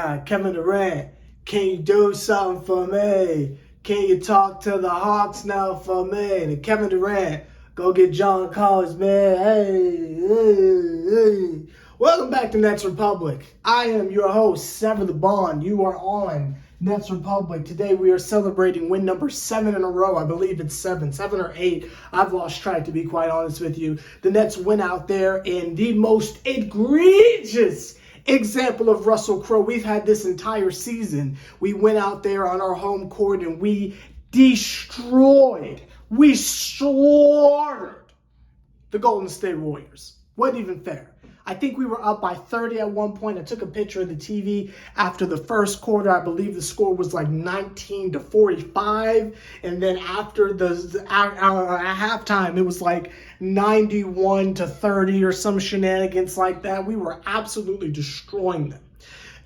Kevin Durant, can you do something for me? Can you talk to the Hawks now for me? And Kevin Durant, go get John Collins, man. Hey. Welcome back to Nets Republic. I am your host, Sever the Bond. You are on Nets Republic. Today we are celebrating win number 7 in a row. I believe it's 7 or 8. I've lost track, to be quite honest with you. The Nets went out there in the most egregious example of Russell Crowe we've had this entire season. We went out there on our home court and we slaughtered the Golden State Warriors. Wasn't even fair. I think we were up by 30 at one point. I took a picture of the TV after the first quarter. I believe the score was like 19-45. And then after the halftime, it was like 91-30 or some shenanigans like that. We were absolutely destroying them.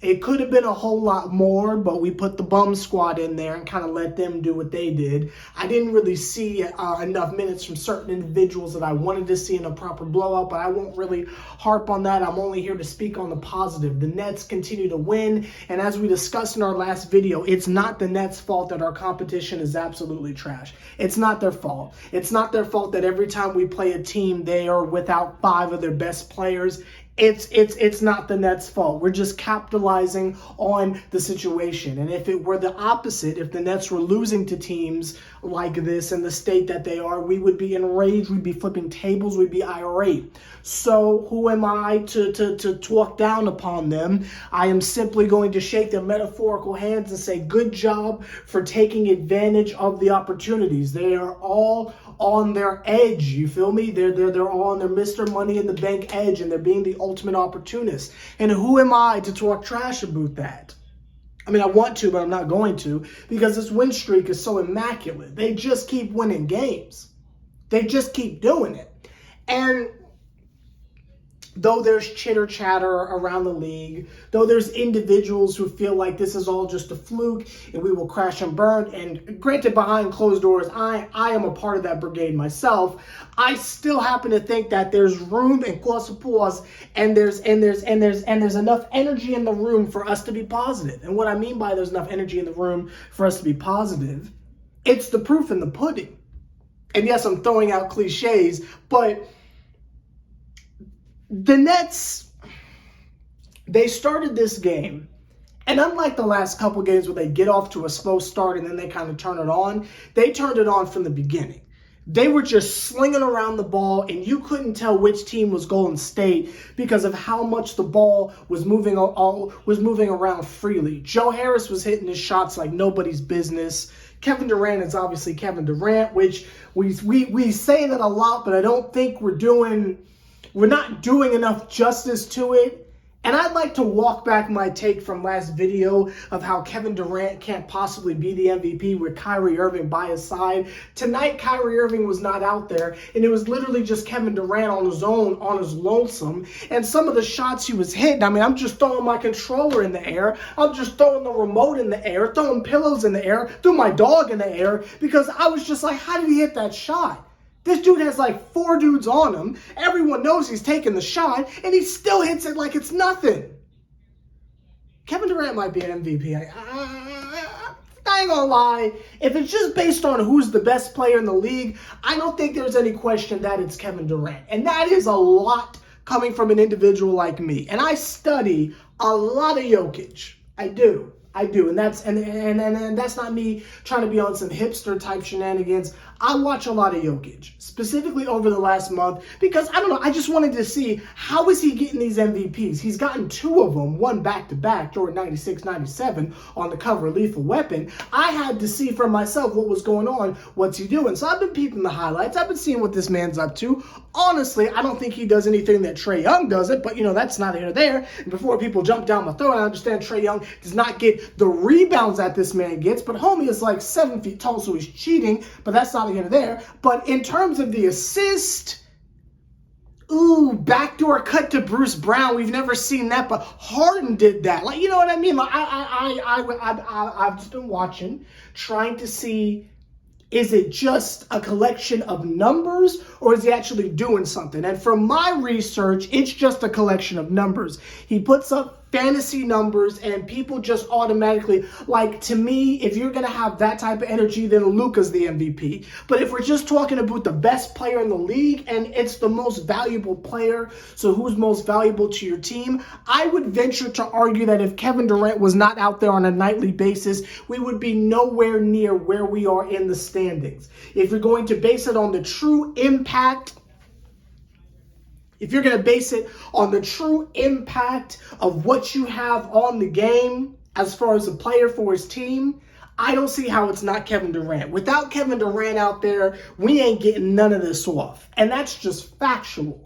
It could have been a whole lot more, but we put the bum squad in there and kind of let them do what they did. I didn't really see enough minutes from certain individuals that I wanted to see in a proper blowout, but I won't really harp on that. I'm only here to speak on the positive. The Nets continue to win, and as we discussed in our last video, it's not the Nets' fault that our competition is absolutely trash. It's not their fault. It's not their fault that every time we play a team, they are without 5 of their best players. It's not the Nets' fault. We're just capitalizing on the situation. And if it were the opposite, if the Nets were losing to teams like this in the state that they are, we would be enraged, we'd be flipping tables, we'd be irate. So who am I to talk down upon them? I am simply going to shake their metaphorical hands and say, good job for taking advantage of the opportunities. They are all on their edge, you feel me? They're all on their Mr. Money in the Bank edge, and they're being the ultimate opportunist. And who am I to talk trash about that? I mean, I want to, but I'm not going to, because this win streak is so immaculate. They just keep winning games. They just keep doing it. And though there's chitter chatter around the league, though there's individuals who feel like this is all just a fluke and we will crash and burn, and granted, behind closed doors, I am a part of that brigade myself, I still happen to think that there's room and cause for pause, and there's enough energy in the room for us to be positive. And what I mean by there's enough energy in the room for us to be positive, it's the proof in the pudding. And yes, I'm throwing out cliches, but the Nets, they started this game, and unlike the last couple games where they get off to a slow start and then they kind of turn it on, they turned it on from the beginning. They were just slinging around the ball, and you couldn't tell which team was Golden State because of how much the ball was moving around freely. Joe Harris was hitting his shots like nobody's business. Kevin Durant is obviously Kevin Durant, which we say that a lot, but I don't think we're not doing enough justice to it. And I'd like to walk back my take from last video of how Kevin Durant can't possibly be the MVP with Kyrie Irving by his side. Tonight, Kyrie Irving was not out there, and it was literally just Kevin Durant on his own, on his lonesome. And some of the shots he was hitting, I mean, I'm just throwing my controller in the air. I'm just throwing the remote in the air, throwing pillows in the air, threw my dog in the air, because I was just like, how did he hit that shot? This dude has like 4 dudes on him. Everyone knows he's taking the shot, and he still hits it like it's nothing. Kevin Durant might be an MVP. I ain't gonna lie. If it's just based on who's the best player in the league, I don't think there's any question that it's Kevin Durant. And that is a lot coming from an individual like me. And I study a lot of Jokic. I do. And that's not me trying to be on some hipster type shenanigans. I watch a lot of Jokic, specifically over the last month, because I don't know, I just wanted to see how is he getting these MVPs. He's gotten 2 of them, one back-to-back, Jordan 96, 97 on the cover of Lethal Weapon. I had to see for myself what was going on, what's he doing. So I've been peeping the highlights. I've been seeing what this man's up to. Honestly, I don't think he does anything that Trae Young does it, but that's neither here nor there. And before people jump down my throat, I understand Trae Young does not get the rebounds that this man gets, but homie is like 7 feet tall, so he's cheating, but that's not here nor there. But in terms of the assist, backdoor cut to Bruce Brown. We've never seen that, but Harden did that. Like, you know what I mean? Like, I've just been watching, trying to see, is it just a collection of numbers, or is he actually doing something? And from my research, it's just a collection of numbers. He puts up fantasy numbers, and people just automatically, like, to me, if you're going to have that type of energy, then Luka's the MVP. But if we're just talking about the best player in the league, and it's the most valuable player, so who's most valuable to your team, I would venture to argue that if Kevin Durant was not out there on a nightly basis, we would be nowhere near where we are in the standings. If you're going to base it on the true impact, if you're going to base it on the true impact of what you have on the game as far as a player for his team, I don't see how it's not Kevin Durant. Without Kevin Durant out there, we ain't getting none of this off. And that's just factual.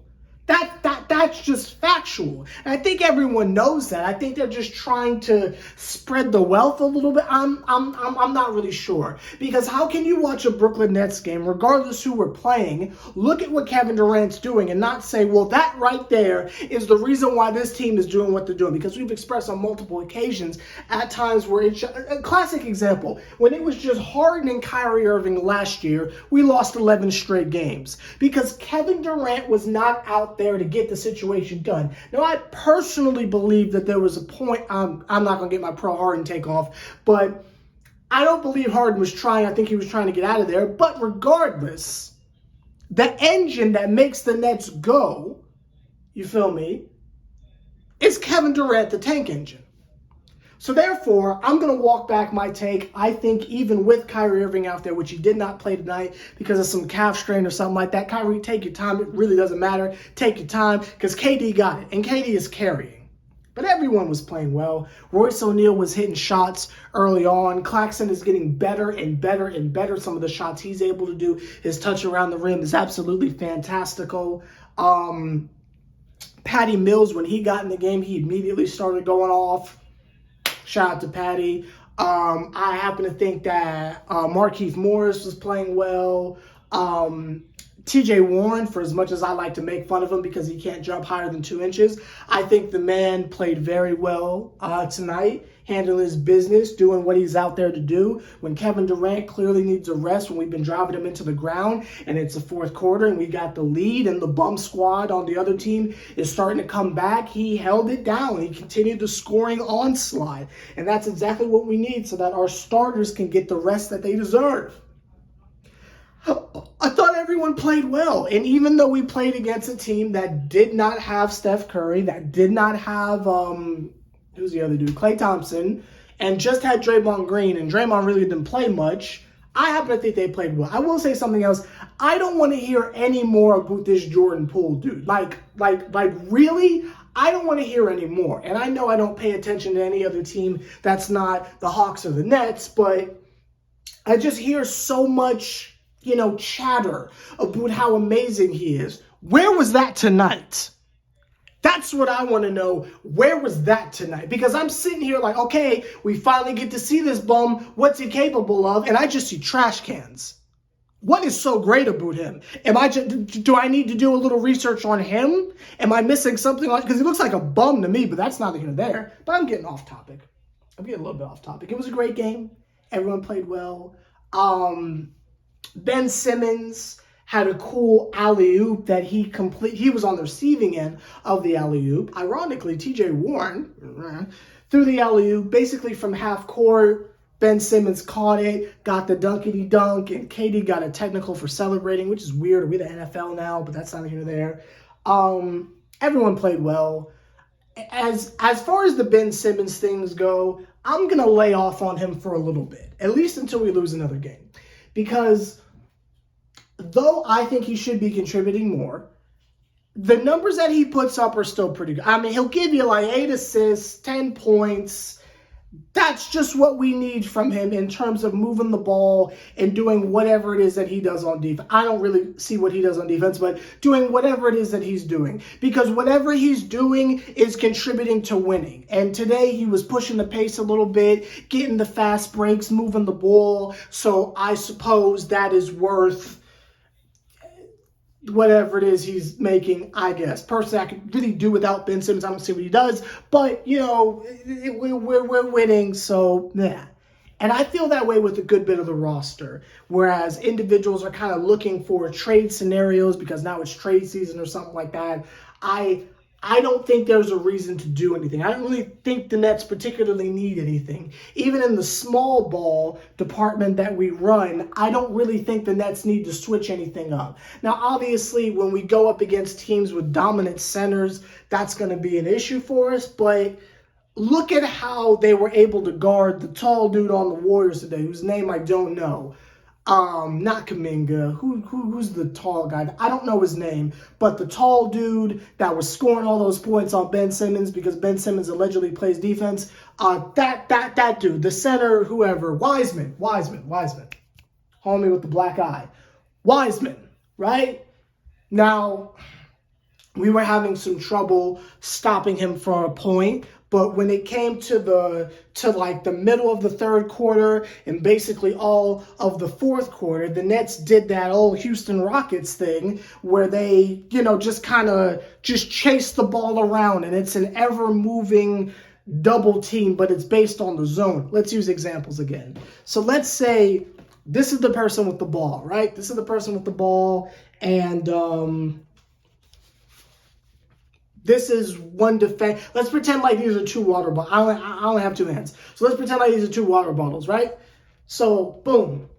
That's just factual. And I think everyone knows that. I think they're just trying to spread the wealth a little bit. I'm not really sure. Because how can you watch a Brooklyn Nets game, regardless who we're playing, look at what Kevin Durant's doing and not say, well, that right there is the reason why this team is doing what they're doing? Because we've expressed on multiple occasions at times where it's a classic example. When it was just Harden and Kyrie Irving last year, we lost 11 straight games. Because Kevin Durant was not out there to get the situation done. Now, I personally believe that there was a point, I'm not going to get my pro Harden take off, but I don't believe Harden was trying. I think he was trying to get out of there. But regardless, the engine that makes the Nets go, you feel me, is Kevin Durant, the tank engine. So therefore, I'm going to walk back my take. I think even with Kyrie Irving out there, which he did not play tonight because of some calf strain or something like that, Kyrie, take your time. It really doesn't matter. Take your time because KD got it, and KD is carrying. But everyone was playing well. Royce O'Neal was hitting shots early on. Claxton is getting better and better and better. Some of the shots he's able to do, his touch around the rim is absolutely fantastical. Patty Mills, when he got in the game, he immediately started going off. Shout out to Patty. I happen to think that Markieff Morris was playing well. TJ Warren, for as much as I like to make fun of him because he can't jump higher than 2 inches, I think the man played very well tonight, handling his business, doing what he's out there to do. When Kevin Durant clearly needs a rest, when we've been driving him into the ground and it's the fourth quarter and we got the lead and the bum squad on the other team is starting to come back, he held it down. He continued the scoring onslaught. And that's exactly what we need so that our starters can get the rest that they deserve. I thought everyone played well. And even though we played against a team that did not have Steph Curry, that did not have, who's the other dude? Klay Thompson, and just had Draymond Green, and Draymond really didn't play much, I happen to think they played well. I will say something else. I don't want to hear any more about this Jordan Poole dude. Like really? I don't want to hear any more. And I know I don't pay attention to any other team that's not the Hawks or the Nets, but I just hear so much chatter about how amazing he is. Where was that tonight? That's what I want to know. Where was that tonight? Because I'm sitting here like, okay, we finally get to see this bum. What's he capable of? And I just see trash cans. What is so great about him? Do I need to do a little research on him? Am I missing something? Because he looks like a bum to me, but that's neither here nor there. But I'm getting off topic. I'm getting a little bit off topic. It was a great game. Everyone played well. Ben Simmons had a cool alley-oop that he was on the receiving end of the alley-oop. Ironically, TJ Warren threw the alley-oop basically from half court. Ben Simmons caught it, got the dunkity dunk, and KD got a technical for celebrating, which is weird. We're the NFL now, but that's not here or there. Everyone played well. As far as the Ben Simmons things go, I'm going to lay off on him for a little bit, at least until we lose another game. Because though I think he should be contributing more, the numbers that he puts up are still pretty good. I mean, he'll give you like 8 assists, 10 points. That's just what we need from him in terms of moving the ball and doing whatever it is that he does on defense. I don't really see what he does on defense, but doing whatever it is that he's doing. Because whatever he's doing is contributing to winning. And today he was pushing the pace a little bit, getting the fast breaks, moving the ball. So I suppose that is worth whatever it is he's making, I guess. Personally, I could really do without Ben Simmons. I don't see what he does. But, we're winning, so, yeah. And I feel that way with a good bit of the roster. Whereas individuals are kind of looking for trade scenarios because now it's trade season or something like that. I I don't think there's a reason to do anything. I don't really think the Nets particularly need anything. Even in the small ball department that we run, I don't really think the Nets need to switch anything up. Now, obviously, when we go up against teams with dominant centers, that's going to be an issue for us. But look at how they were able to guard the tall dude on the Warriors today, whose name I don't know. Not Kuminga. Who's the tall guy? I don't know his name, but the tall dude that was scoring all those points on Ben Simmons because Ben Simmons allegedly plays defense. That dude, the center, whoever, Wiseman. Homie with the black eye. Wiseman, right? Now, we were having some trouble stopping him for a point, but when it came to the middle of the third quarter and basically all of the fourth quarter, the Nets did that old Houston Rockets thing where they, just kind of chase the ball around, and it's an ever-moving double team, but it's based on the zone. Let's use examples again. So let's say this is the person with the ball, right? This is the person with the ball, and this is one defense. Let's pretend like these are two water bottles. I only have two hands. So let's pretend like these are two water bottles, right? So, boom.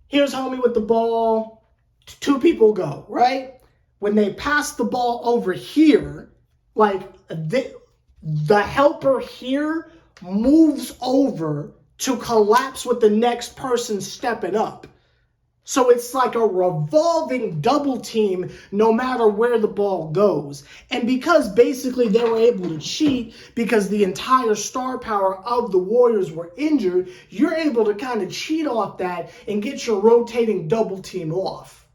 Here's homie with the ball. Two people go, right? When they pass the ball over here, like the helper here moves over to collapse with the next person stepping up. So it's like a revolving double team no matter where the ball goes. And because basically they were able to cheat because the entire star power of the Warriors were injured, you're able to kind of cheat off that and get your rotating double team off.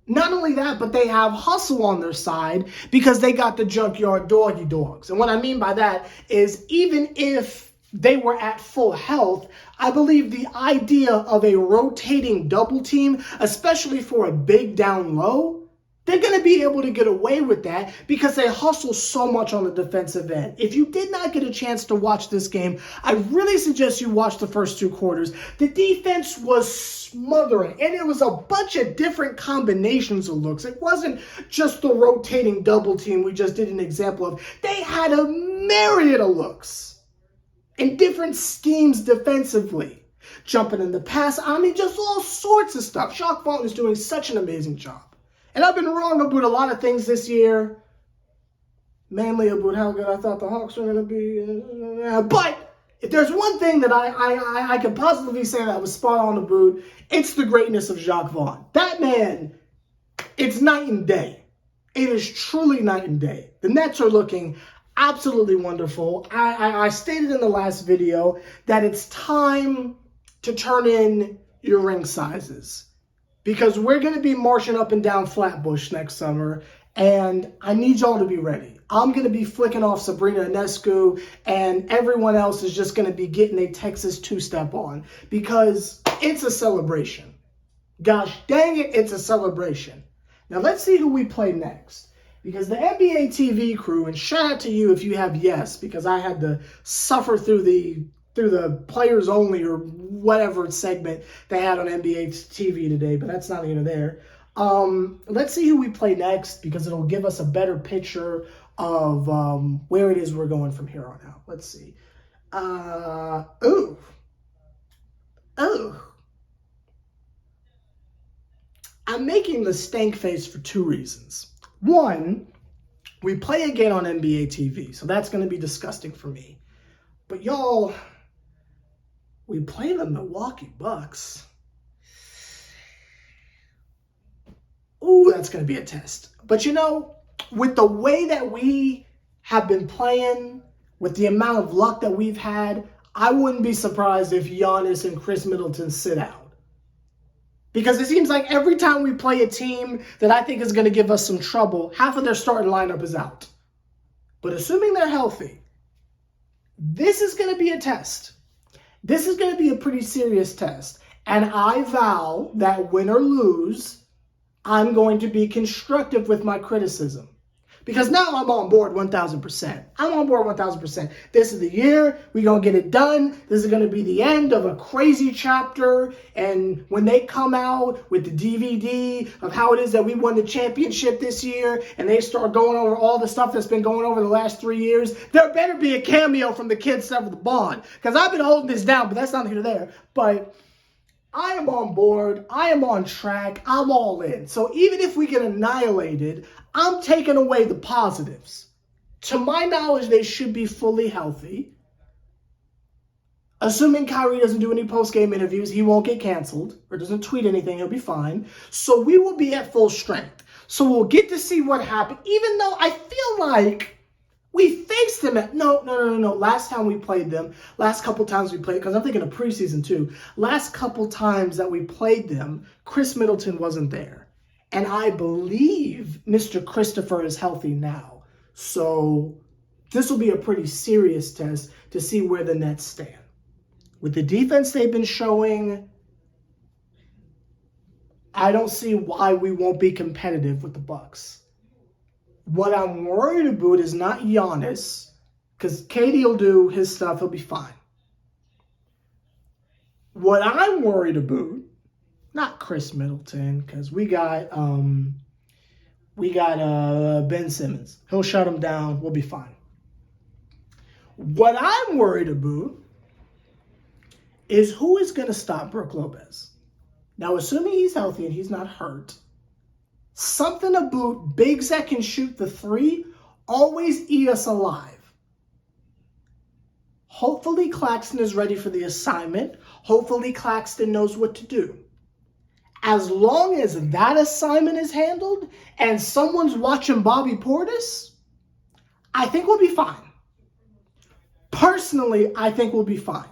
Not only that, but they have hustle on their side because they got the junkyard doggy dogs. And what I mean by that is even if they were at full health, I believe the idea of a rotating double team, especially for a big down low, they're going to be able to get away with that because they hustle so much on the defensive end. If you did not get a chance to watch this game, I really suggest you watch the first two quarters. The defense was smothering, and it was a bunch of different combinations of looks. It wasn't just the rotating double team we just did an example of. They had a myriad of looks and different schemes defensively. Jumping in the pass, just all sorts of stuff. Jacques Vaughn is doing such an amazing job. And I've been wrong about a lot of things this year. Mainly about how good I thought the Hawks were going to be. But if there's one thing that I can positively say that was spot on about, it's the greatness of Jacques Vaughn. That man, it's night and day. It is truly night and day. The Nets are looking absolutely wonderful. I stated in the last video that it's time to turn in your ring sizes because we're going to be marching up and down Flatbush next summer, and I need y'all to be ready. I'm going to be flicking off Sabrina Ionescu, and everyone else is just going to be getting a Texas two-step on because it's a celebration. Gosh dang it, it's a celebration. Now let's see who we play next. Because the NBA TV crew, and shout out to you if you have Yes, because I had to suffer through the players only or whatever segment they had on NBA TV today, but that's not even there. Let's see who we play next because it'll give us a better picture of where it is we're going from here on out. Let's see. I'm making the stank face for two reasons. One, we play again on NBA TV, so that's going to be disgusting for me. But y'all, we play the Milwaukee Bucks. Ooh, that's going to be a test. But with the way that we have been playing, with the amount of luck that we've had, I wouldn't be surprised if Giannis and Chris Middleton sit out. Because it seems like every time we play a team that I think is going to give us some trouble, half of their starting lineup is out. But assuming they're healthy, this is going to be a test. This is going to be a pretty serious test. And I vow that win or lose, I'm going to be constructive with my criticism. Because now I'm on board 1,000%. I'm on board 1,000%. This is the year. We're going to get it done. This is going to be the end of a crazy chapter. And when they come out with the DVD of how it is that we won the championship this year, and they start going over all the stuff that's been going over the last 3 years, there better be a cameo from the kids sever the bond. Because I've been holding this down, but that's not here or there. But I am on board. I am on track. I'm all in. So even if we get annihilated, I'm taking away the positives. To my knowledge, they should be fully healthy. Assuming Kyrie doesn't do any post-game interviews, he won't get canceled or doesn't tweet anything, he'll be fine. So we will be at full strength. So we'll get to see what happened, even though I feel like we faced them at... No. Last time we played them, last couple times we played, because I'm thinking of preseason too. Last couple times that we played them, Chris Middleton wasn't there. And I believe Mr. Christopher is healthy now. So this will be a pretty serious test to see where the Nets stand. With the defense they've been showing, I don't see why we won't be competitive with the Bucks. What I'm worried about is not Giannis, because KD will do his stuff, he'll be fine. What I'm worried about, not Chris Middleton, because we got Ben Simmons. He'll shut him down. We'll be fine. What I'm worried about is who is going to stop Brook Lopez. Now, assuming he's healthy and he's not hurt, something about bigs that can shoot the three always eat us alive. Hopefully Claxton is ready for the assignment. Hopefully Claxton knows what to do. As long as that assignment is handled and someone's watching Bobby Portis, I think we'll be fine. Personally, I think we'll be fine.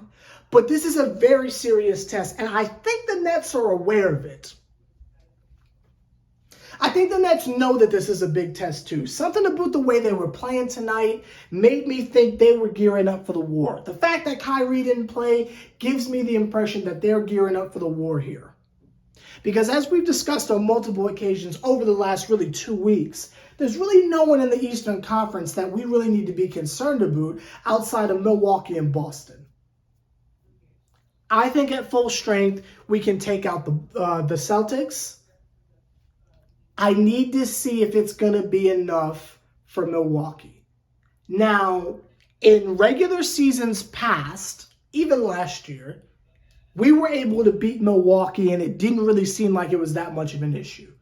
But this is a very serious test, and I think the Nets are aware of it. I think the Nets know that this is a big test too. Something about the way they were playing tonight made me think they were gearing up for the war. The fact that Kyrie didn't play gives me the impression that they're gearing up for the war here. Because as we've discussed on multiple occasions over the last really 2 weeks, there's really no one in the Eastern Conference that we really need to be concerned about outside of Milwaukee and Boston. I think at full strength, we can take out the Celtics. I need to see if it's going to be enough for Milwaukee. Now, in regular seasons past, even last year, we were able to beat Milwaukee, and it didn't really seem like it was that much of an issue.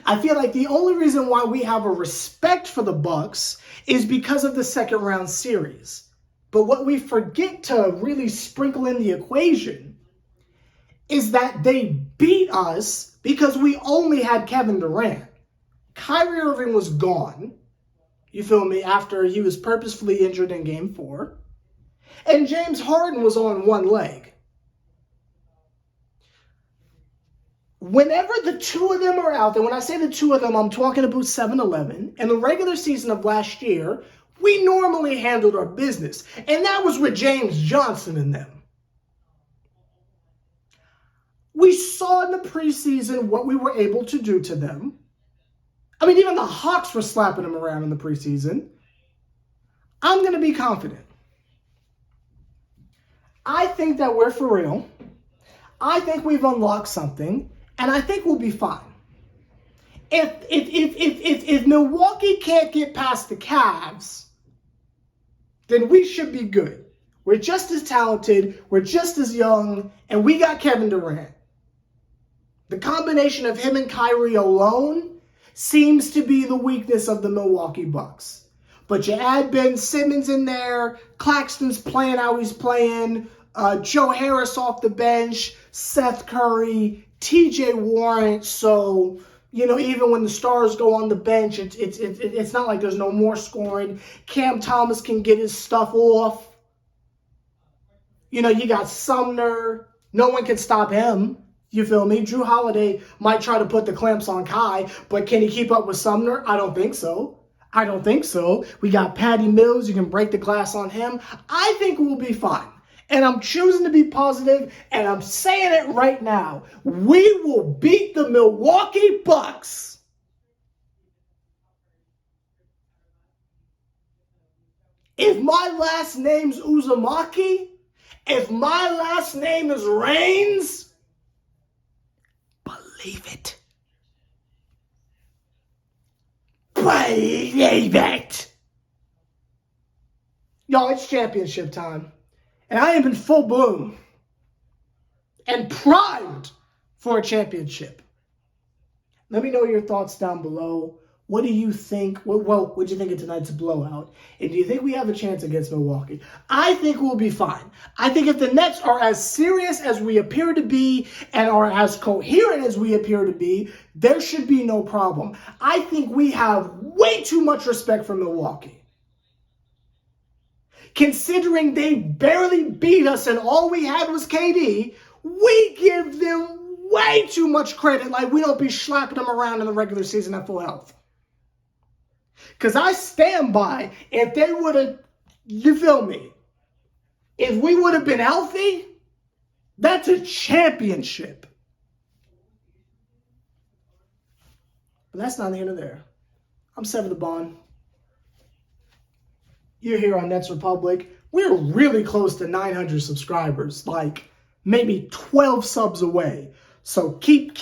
I feel like the only reason why we have a respect for the Bucks is because of the second round series. But what we forget to really sprinkle in the equation is that they beat us because we only had Kevin Durant. Kyrie Irving was gone, you feel me, after he was purposefully injured in Game 4. And James Harden was on one leg. Whenever the two of them are out there, when I say the two of them, I'm talking about 7-11. In the regular season of last year, we normally handled our business. And that was with James Johnson and them. We saw in the preseason what we were able to do to them. I mean, even the Hawks were slapping them around in the preseason. I'm going to be confident. I think that we're for real. I think we've unlocked something. And I think we'll be fine. If Milwaukee can't get past the Cavs, then we should be good. We're just as talented, we're just as young, and we got Kevin Durant. The combination of him and Kyrie alone seems to be the weakness of the Milwaukee Bucks. But you add Ben Simmons in there, Claxton's playing how he's playing, Joe Harris off the bench, Seth Curry, TJ Warren. So, you know, even when the stars go on the bench, it's not like there's no more scoring. Cam Thomas can get his stuff off. You know, you got Sumner. No one can stop him. You feel me? Drew Holiday might try to put the clamps on Kai, but can he keep up with Sumner? I don't think so. I don't think so. We got Patty Mills. You can break the glass on him. I think we'll be fine. And I'm choosing to be positive, and I'm saying it right now. We will beat the Milwaukee Bucks. If my last name's Uzumaki, if my last name is Reigns, believe it. Believe it. Y'all, it's championship time. And I am in full bloom and primed for a championship. Let me know your thoughts down below. What do you think? Well, what do you think of tonight's blowout? And do you think we have a chance against Milwaukee? I think we'll be fine. I think if the Nets are as serious as we appear to be and are as coherent as we appear to be, there should be no problem. I think we have way too much respect for Milwaukee. Considering they barely beat us and all we had was KD, we give them way too much credit, like we don't be slapping them around in the regular season at full health. Because I stand by, if they would have, you feel me, if we would have been healthy, that's a championship. But that's not here nor there. I'm Seven the Bond. You're here on Nets Republic. We're really close to 900 subscribers, like maybe 12 subs away. So keep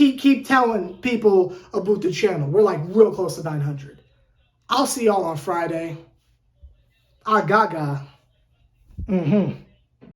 telling people about the channel. We're like real close to 900. I'll see y'all on Friday. Gaga.